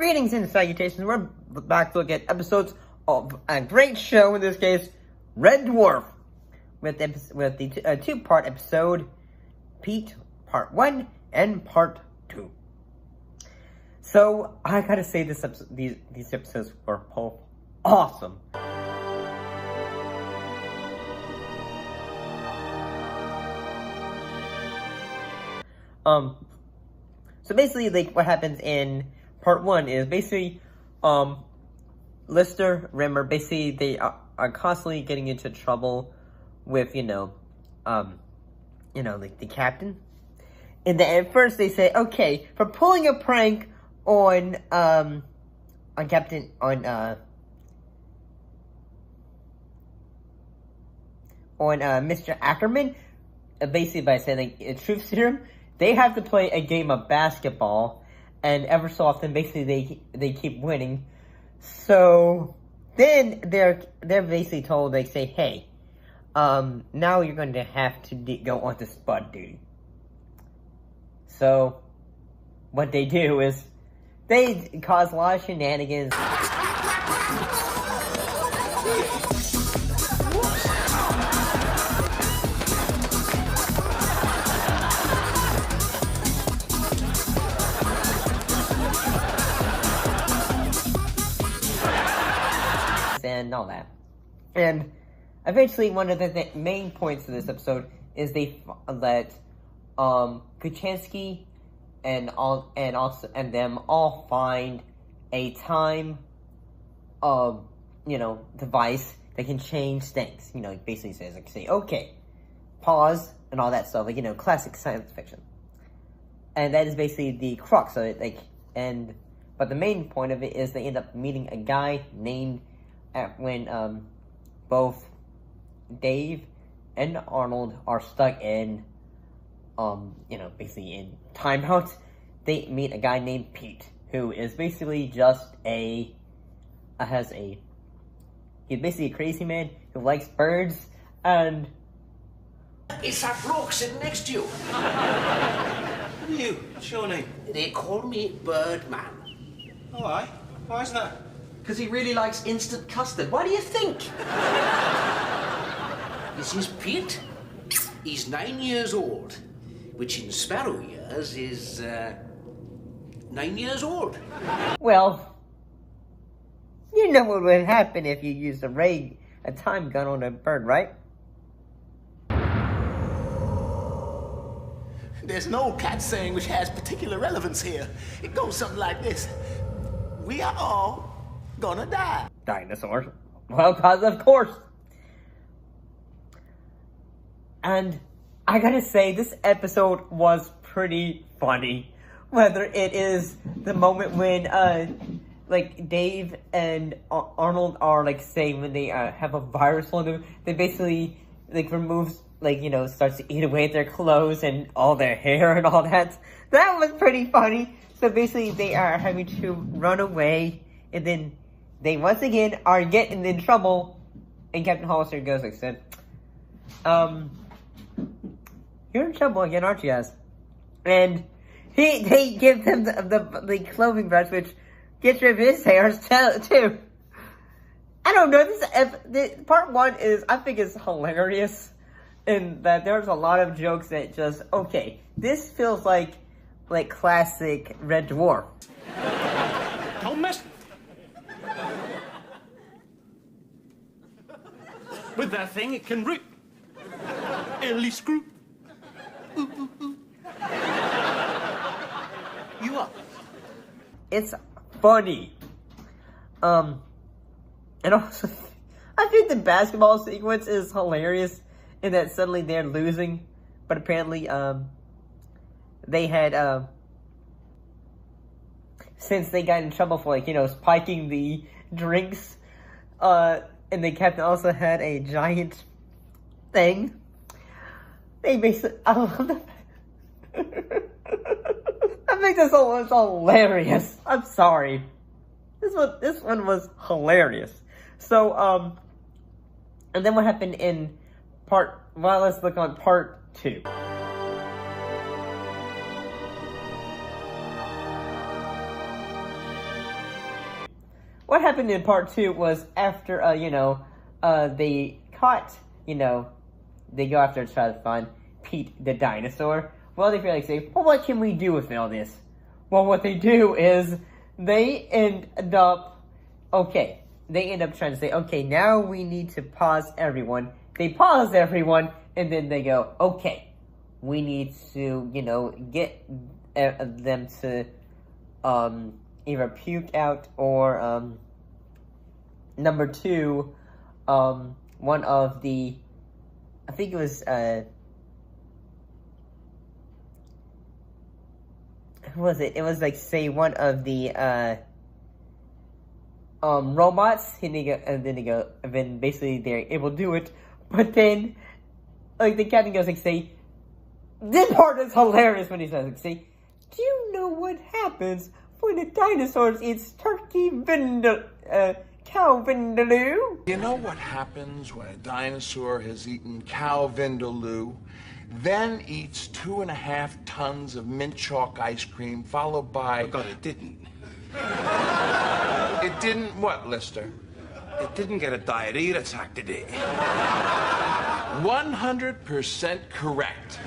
Greetings and salutations. We're back to look at episodes of a great show, in this case, Red Dwarf, with the two-part episode, Pete, Part 1 and Part 2. So, I gotta say, these episodes were both awesome. So basically, like, what happens in Part 1 is basically, Lister, Rimmer, basically, they are constantly getting into trouble with, like, the captain. And then at first they say, okay, for pulling a prank on Mr. Ackerman, basically by saying, like, a truth serum, they have to play a game of basketball, and ever so often, basically, they keep winning. So then they're basically told, they say, hey, now you're going to have to go on to spud duty. So what they do is they cause a lot of shenanigans. And all that. And eventually, one of the main points of this episode is they let Kuchansky and them all find a time device that can change things. It basically says, like, say, okay, pause and all that stuff, like, classic science fiction. And that is basically the crux of it, but the main point of it is they end up meeting a guy named when both Dave and Arnold are stuck in, basically in timeouts. They meet a guy named Pete, who is basically just he's basically a crazy man who likes birds, and... It's that bloke sitting next to you. Who are you? What's your name? They call me Birdman. Oh, aye? Why is that? Because he really likes instant custard. What do you think? This is Pete. He's 9 years old, which in sparrow years is 9 years old. Well, you know what would happen if you used a time gun on a bird, right? There's an old cat saying which has particular relevance here. It goes something like this. We are all gonna die. Dinosaurs. Well, cause of course. And I gotta say, this episode was pretty funny. Whether it is the moment when, Dave and Arnold are, saying when they have a virus on them, they basically, removes, starts to eat away at their clothes and all their hair and all that. That was pretty funny. So basically, they are having to run away, and then they once again are getting in trouble, and Captain Hollister goes, like, said, you're in trouble again, aren't you, guys? And they give him the clothing brush, which gets rid of his hair too. I don't know, this part 1 I think is hilarious, in that there's a lot of jokes that just, okay, this feels like classic Red Dwarf. Don't mess with that thing. It can rip. Early screw. Ooh, ooh, ooh. You up? It's funny. And also, I think the basketball sequence is hilarious in that suddenly they're losing, but apparently, they had, since they got in trouble for, spiking the drinks, and the captain also had a giant thing. They basically, I love that. I think this one was hilarious. I'm sorry. This one was hilarious. So, and then what happened in let's look on part 2. what happened in part 2 was after, they caught, they go after to try to find Pete the dinosaur. Well, they feel like say, well, what can we do with all this? Well, what they do is they end up trying to say, okay, now we need to pause everyone. They pause everyone, and then they go, okay, we need to, get them to either puke out or, number 2, one of the, I think it was, who was it? It was like, say, one of the, robots, and then basically they're able to do it, but then, like, the captain goes, like, say, this part is hilarious when he says, like, say, do you know what happens when a dinosaur eats cow vindaloo? You know what happens when a dinosaur has eaten cow vindaloo, then eats 2.5 tons of mint chalk ice cream, followed by... Oh, God, it didn't. It didn't what, Lister? It didn't get a diarrhea attack, did it? 100% correct.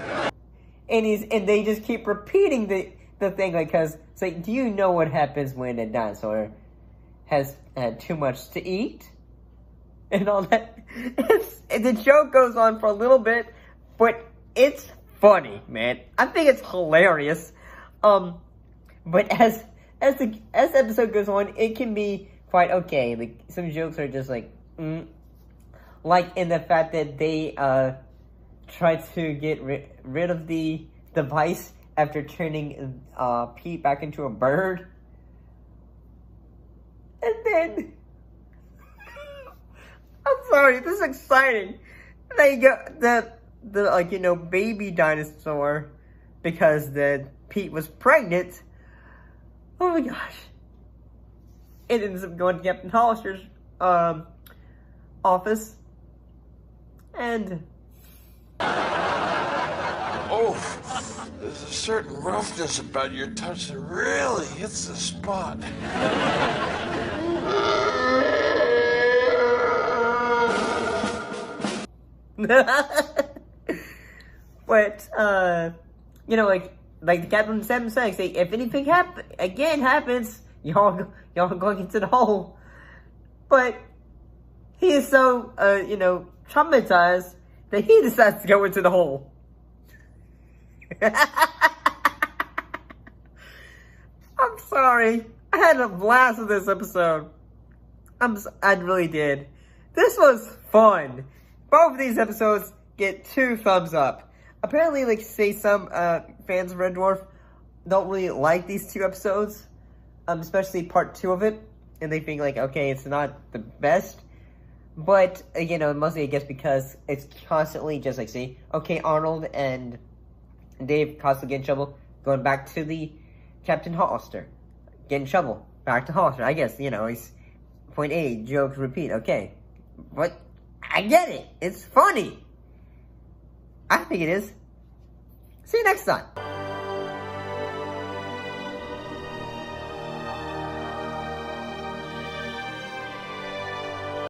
And they just keep repeating the thing, like, cause it's like, do you know what happens when a dinosaur has too much to eat? And all that. The joke goes on for a little bit, but it's funny, man. I think it's hilarious. But as the episode goes on, it can be quite okay. Like, some jokes are just like, like in the fact that they try to get rid of the device after turning Pete back into a bird. And then, I'm sorry, this is exciting. They got the baby dinosaur, because Pete was pregnant. Oh my gosh. It ends up going to Captain Hollister's office. And Oh, there's a certain roughness about your touch that really hits the spot. but like the Captain 7 says, if anything happens, y'all going into the hole. But he is so traumatized that he decides to go into the hole. I'm sorry. I had a blast with this episode. I really did. This was fun. Both of these episodes get 2 thumbs up. Apparently, like, say some fans of Red Dwarf don't really like these 2 episodes, especially part 2 of it, and they think, like, okay, it's not the best. But, mostly I guess because it's constantly just like, see, okay, Arnold and Dave constantly get in trouble, going back to the Captain Hollister, get in trouble, back to Hollister. I guess, he's point A, joke, repeat, okay. But I get it. It's funny. I think it is. See you next time.